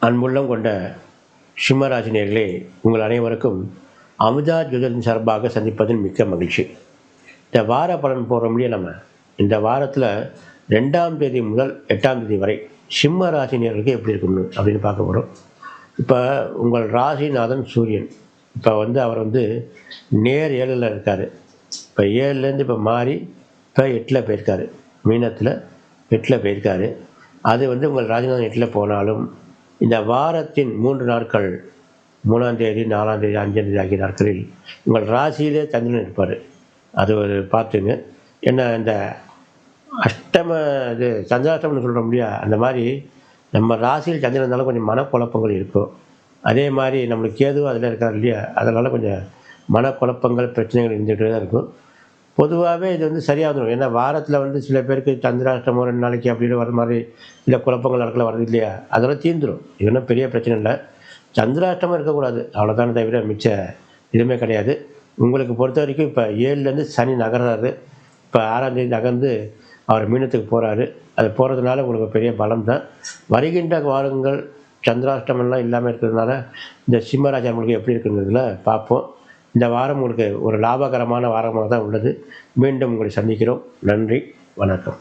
அன்புள்ளம் கொண்ட சிம்மராசினியர்களே, உங்கள் அனைவருக்கும் அமுதா ஜோதிடத்தின் சார்பாக சந்திப்பதில் மிக்க மகிழ்ச்சி. இந்த வார பலன் போடுற முடிய நம்ம இந்த வாரத்தில் 2ஆம் தேதி முதல் 8ஆம் தேதி வரை சிம்ம ராசினியர்களுக்கு எப்படி இருக்கணும் அப்படின்னு பார்க்க போகிறோம். இப்போ உங்கள் ராசிநாதன் சூரியன் இப்போ அவர் நேர் 7ல் இருக்கார். இப்போ 7லேருந்து இப்போ மாறி இப்போ 8ல் போயிருக்காரு. மீனத்தில் 8ல் போயிருக்காரு. அது உங்கள் ராசிநாதன் 8ல் போனாலும் இந்த வாரத்தின் 3 நாட்கள் 3ஆம் தேதி 4ஆம் தேதி 5ஆம் தேதி ஆகிய நாட்களில் உங்கள் ராசியிலே சந்திரன் இருப்பார். அது ஒரு பார்த்துங்க. என்ன இந்த அஷ்டம இது சந்திராஷ்டமம்னு சொல்கிற முடியா, அந்த மாதிரி நம்ம ராசியில் சந்திரன் இருந்தாலும் கொஞ்சம் மனக்குழப்பங்கள் இருக்கும். அதே மாதிரி நம்மளுக்கு கேதுவும் அதில் இருக்கார் இல்லையா, அதனால் கொஞ்சம் மனக்குழப்பங்கள் பிரச்சனைகள் இருந்துகிட்டே தான் இருக்கும். பொதுவாகவே இது சரியாக வந்துடும். ஏன்னா வாரத்தில் சில பேருக்கு சந்திராஷ்டமம் 2 நாளைக்கு அப்படின்னு வர மாதிரி இல்லை குழப்பங்கள் நடக்கல வருது இல்லையா, அதெல்லாம் தீர்ந்துடும். இது ஒன்றும் பெரிய பிரச்சனை இல்லை. சந்திராஷ்டமம் இருக்கக்கூடாது, அவ்வளோதானே தவிர மிச்ச எதுவுமே கிடையாது. உங்களுக்கு பொறுத்த வரைக்கும் இப்போ 7லேருந்து சனி நகர்றாரு. இப்போ 6ஆம் தேதி நகர்ந்து அவர் மீனத்துக்கு போகிறாரு. அது போகிறதுனால உங்களுக்கு பெரிய பலம் தான். வருகின்ற வாரங்கள் சந்திராஷ்டமெல்லாம் இல்லாமல் இருக்கிறதுனால இந்த சிம்மராசி உங்களுக்கு எப்படி இருக்குங்கிறதுல பார்ப்போம். இந்த வாரம் உங்களுக்கு ஒரு லாபகரமான வாரமாக தான் உள்ளது. மீண்டும் உங்களை சந்திக்கிறோம். நன்றி, வணக்கம்.